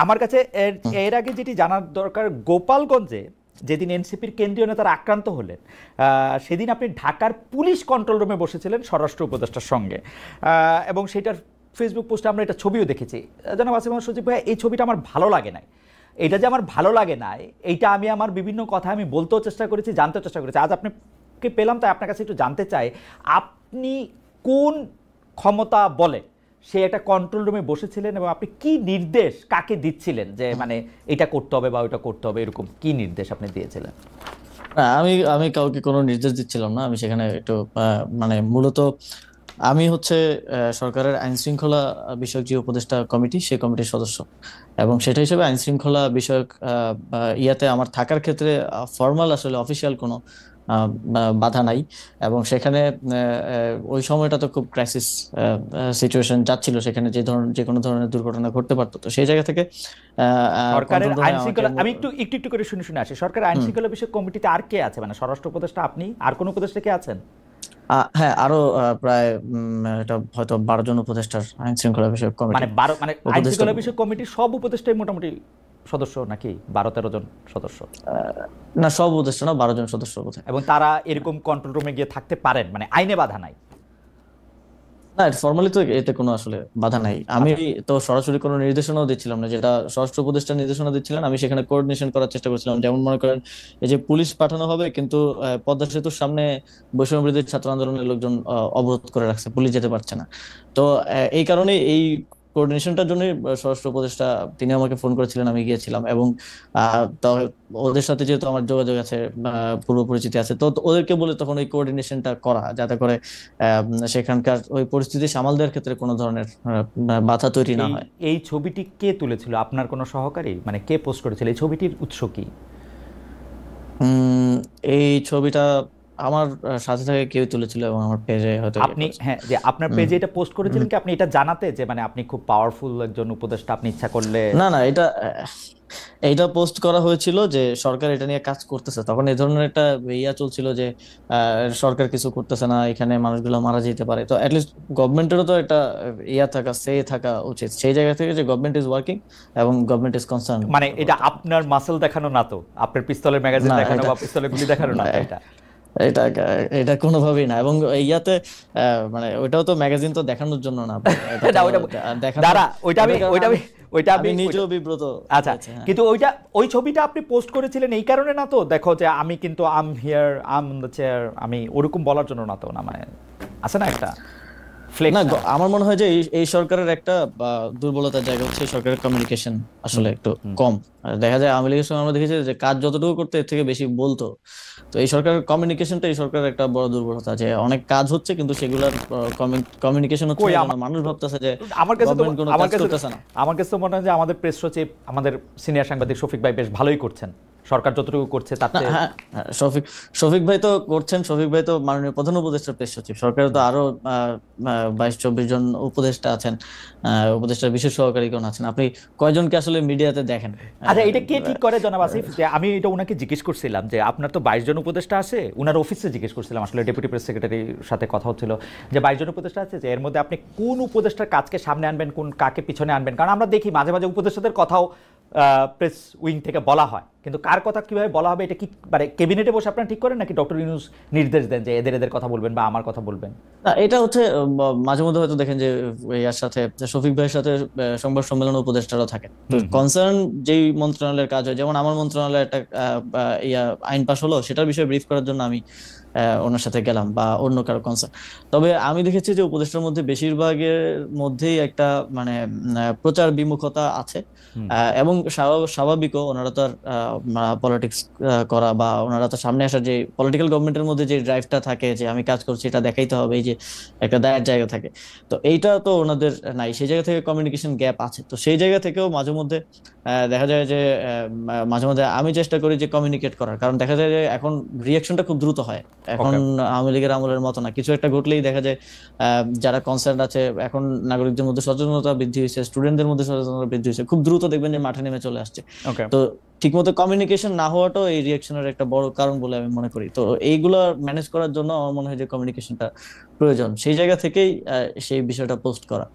আমার কাছে এর আগে যেটি জানার দরকার, গোপালগঞ্জে যেদিন এনসিপির কেন্দ্রীয় নেতারা আক্রান্ত হলেন সেদিন আপনি ঢাকার পুলিশ কন্ট্রোল রুমে বসেছিলেন স্বরাষ্ট্র উপদেষ্টার সঙ্গে, এবং সেটার ফেসবুক পোস্টে আমরা এটা ছবিও দেখেছি। জনাব আসিফ মাহমুদ সজীব ভাই, এই ছবিটা আমার ভালো লাগে নাই। এটা যে আমার ভালো লাগে নাই, এইটা আমি আমার বিভিন্ন কথা আমি বলতেও চেষ্টা করেছি, জানতেও চেষ্টা করেছি। আজ আপনাকে পেলাম, তাই আপনার কাছে একটু জানতে চাই, আপনি কোন ক্ষমতা বলে সে একটা কন্ট্রোল রুমে বসেছিলেন এবং আপনি কি নির্দেশ কাকে দিচ্ছিলেন যে মানে এটা করতে হবে বা ওইটা করতে হবে, এরকম কি নির্দেশ আপনি দিয়েছিলেন? আমি আমি কাউকে কোনো নির্দেশ দিচ্ছিলাম না। আমি সেখানে একটু মানে মূলত আমি হচ্ছে সরকারের আইন শৃঙ্খলা বিষয়ক যে উপদেষ্টা কমিটি, সেই কমিটির সদস্য, এবং সেটা হিসেবে আইন শৃঙ্খলা বিষয়ক ইয়াতে আমার থাকার ক্ষেত্রে ফর্মাল আসলে অফিসিয়াল কোনো বাধা নাই। এবং সেখানে ওই সময়টা তো খুব ক্রাইসিস সিচুয়েশন যাচ্ছিল, সেখানে যে কোনো ধরনের দুর্ঘটনা ঘটতে পারতো। তো সেই জায়গা থেকে সরকারের কন্ট্রোল রুমে আইন আমাকে শৃঙ্খলা, আমি একটু একটু একটু করে শুনে শুনে আসি, সরকারের আইন শৃঙ্খলা বিষয়ক কমিটিতে আর কে আছে? মানে স্বরাষ্ট্র উপদেষ্টা আপনি, আর কোন উপদেষ্টা কে আছেন? হ্যাঁ, আরো প্রায় এটা হয়তো 12 জন উপদেষ্টার আইন শৃঙ্খলা বিষয়ক কমিটি মানে 12, মানে আইন উপদেষ্টা। শৃঙ্খলা বিষয়ক কমিটির সব উপদেষ্টাই মোটামুটি সদস্য নাকি 12-13 জন সদস্য? না, সব উপদেষ্টা না, 12 জন সদস্য বোধহয়। এবং তারা এরকম কন্ট্রোল রুমে গিয়ে থাকতে পারেন, মানে আইনে বাধা নাই? না, ফর্মালি তো এতে কোনো আসলে বাধা নাই। আমি আচ্ছা, তো সরাসরি কোনো নির্দেশনাও দিচ্ছিলাম না, যেটা স্বরাষ্ট্র উপদেষ্টা নির্দেশনা দিচ্ছিলেন। আমি সেখানে কোঅর্ডিনেশন করার চেষ্টা করছিলাম। যেমন মনে করেন, এই যে পুলিশ পাঠানো হবে, কিন্তু পদ্মা সেতুর সামনে বৈষম্য বিরোধী ছাত্র আন্দোলনের লোকজন অবরোধ করে রাখছে, পুলিশ যেতে পারছে না। তো এই কারণে এই কোঅর্ডিনেশনটার জন্য স্বরাষ্ট্র উপদেষ্টা তিনি আমাকে ফোন করেছিলেন, আমি গিয়েছিলাম। এবং ওদের সাথে যেহেতু আমার যোগাযোগ আছে, পূর্ব পরিচিতি আছে, তো ওদেরকে বলে তখন ওই কোঅর্ডিনেশনটা করা, যাতে করে সেখানকার ওই পরিস্থিতি সামাল দেওয়ার ক্ষেত্রে কোনো ধরনের বাধা তৈরি না এই হয়। এই ছবিটি কে তুলেছিল? আপনার কোনো সহকারী, মানে কে পোস্ট করেছিল? এই ছবিটির উৎস কি? উম এই ছবিটা আমার সাথে থেকে কেউ তুলেছিল, এবং আমার পেজে হয়তো ইয়ে আপনি, করেছে। হ্যাঁ, যে আপনার উম, পেজে এটা পোস্ট উম, করেছিলেন কি আপনি এটা জানাতে যে মানে আপনি খুব পাওয়ারফুল একজন উপদেষ্টা, আপনি ইচ্ছা করলে? না, না, এইটা পোস্ট করা হয়েছিল যে সরকার এটা নিয়ে কাজ করতেছে। তখন এই ধরনের একটা ইয়া চলছিল যে সরকার কিছু করতেছে না, এখানে মানুষগুলো মারা যেতে পারে। তো অ্যাটলিস্ট গভর্নমেন্টেরও তো একটা ইয়া থাকা, সে থাকা উচিত। সেই জায়গা থেকে যে গভর্নমেন্ট ইজ ওয়ার্কিং এবং গভর্নমেন্ট ইজ কনসার্ন। মানে এটা আপনার মাসল দেখানো না তো? আপনার পিস্তলের ম্যাগাজিন না, দেখানো এটা বা পিস্তলের গুলি দেখানো না তো এটা? এটা এটা কোনোভাবেই না। এবং ইয়াতে মানে ওইটাও তো ম্যাগাজিন তো দেখানোর জন্য না, এটা তো না ওইটা, দেখানোর, দাঁড়া, ওইটা আমি এটার কারণে ওইটা আমি ওইটা আমি আমি ওইটা নিজেও বিব্রত আচ্ছা, হয়েছে। হ্যাঁ, কিন্তু ওই ছবিটা আপনি পোস্ট করেছিলেন এই কারণে না তো? দেখো যে আমি কিন্তু আম হিয়ার, আম দ্য চেয়ার, আমি ওরকম বলার জন্য না তো? না মানে আছে না একটা না, ফ্লেক্স না? আমার মনে হয় যে এই সরকারের একটা দুর্বলতার জায়গা হচ্ছে সরকারের কমিউনিকেশন আসলে হুম, একটু হুম। কম। দেখা যায় আওয়ামী লীগের সময় আমরা দেখেছি যে কাজ যতটুকু করতে এর থেকে বেশি বলতো। তো এই সরকারের কমিউনিকেশনটা এই সরকারের একটা বড় দুর্বলতা, যে অনেক কাজ হচ্ছে কিন্তু সেগুলোর কমিউনিকেশন হচ্ছে কই না, আমার, যেন মানুষ ভাবতেছে যে আমার কাছে তো গভর্নমেন্ট কোনো আমার কাজ কাছে করতেছে না। আমার কাছে তো মনে হয় যে আমাদের প্রেস সচিব, আমাদের সিনিয়র সাংবাদিক শফিক ভাই বেশ ভালোই করছেন, সরকার যতটুকু করছে তার না, চেয়ে। হ্যাঁ, হ্যাঁ, শফিক শফিক ভাই তো করছেন। শফিক ভাই তো মাননীয় প্রধান উপদেষ্টার প্রেস সচিব। সরকারের তো আরো 22-24 জন উপদেষ্টা আছেন, উপদেষ্টার বিশেষ সহকারীগণ আছেন। আপনি কয়জনকে আসলে মিডিয়াতে দেখেন? আচ্ছা, এটা কে ঠিক করে জনাব আসিফ? যে আমি এটা ওনাকে জিজ্ঞেস করছিলাম যে আপনার তো 22 জন উপদেষ্টা আছে, উনার অফিসে জিজ্ঞেস করছিলাম, আসলে ডেপুটি প্রেস সেক্রেটারির সাথে কথা হচ্ছিল যে 22 জন উপদেষ্টা আছে, যে এর মধ্যে আপনি কোন উপদেষ্টার কাজকে সামনে আনবেন, কোন কাকে পিছনে আনবেন? কারণ আমরা দেখি মাঝে মাঝে উপদেষ্টাদের কথাও প্রেস উইং থেকে বলা হয়, কিন্তু কার কথা কিভাবে বলা হবে এটা কি মানে ক্যাবিনেটে বসে আপনারা ঠিক করেন, নাকি ডক্টর ইউনূস নির্দেশ দেন যে এদের এদের কথা বলবেন বা আমার কথা বলবেন? না, এটা হচ্ছে মাঝে মধ্যে হয়তো দেখেন যে ইয়ার সাথে, শফিক ভাইয়ের সাথে সংবাদ সম্মেলন উপদেষ্টারাও থাকেন। তো হুম, হুম। কনসার্ন যেই মন্ত্রণালয়ের কাজ হয়, যেমন আমার মন্ত্রণালয়ে একটা ইয়া আইন পাশ হলো, সেটার বিষয়ে ব্রিফ করার জন্য আমি ওনার সাথে গেলাম, বা অন্য কারো কনসার্ন। তবে আমি দেখেছি যে উপদেষ্টার মধ্যে বেশিরভাগের মধ্যেই একটা মানে প্রচার বিমুখতা আছে। হুম। এবং স্বাভাবিকও, ওনারা তো আর পলিটিক্স করা, বা ওনারা তো সামনে আসার যে পলিটিক্যাল গভর্নমেন্টের মধ্যে যে ড্রাইভটা থাকে, যে আমি কাজ করছি এটা দেখাইতে হবে, এই যে একটা দায়ের জায়গা থাকে, তো এইটা তো ওনাদের নাই। সেই জায়গা থেকে কমিউনিকেশন গ্যাপ আছে। তো সেই জায়গা থেকেও মাঝে মধ্যে দেখা যায় যে মাঝে মধ্যে আমি চেষ্টা করি যে কমিউনিকেট করার, কারণ দেখা যায় যে এখন রিয়াকশনটা খুব দ্রুত হয়। এখন ওকে। আওয়ামী লীগের আমলের মতো না, কিছু একটা ঘটলেই দেখা যায় যারা কনসার্ন আছে, এখন নাগরিকদের মধ্যে সচেতনতা বৃদ্ধি হয়েছে, স্টুডেন্টদের মধ্যে সচেতনতা বৃদ্ধি হয়েছে, খুব দ্রুত দেখবেন যে মাঠে নেমে চলে আসছে। ওকে। তো ঠিকমতো কমিউনিকেশন না হওয়াটাও এই রিয়াকশনের একটা বড় কারণ বলে আমি মনে করি। তো এইগুলো ম্যানেজ করার জন্য আমার মনে হয় যে কমিউনিকেশনটা প্রয়োজন। সেই জায়গা থেকেই সেই বিষয়টা পোস্ট করা।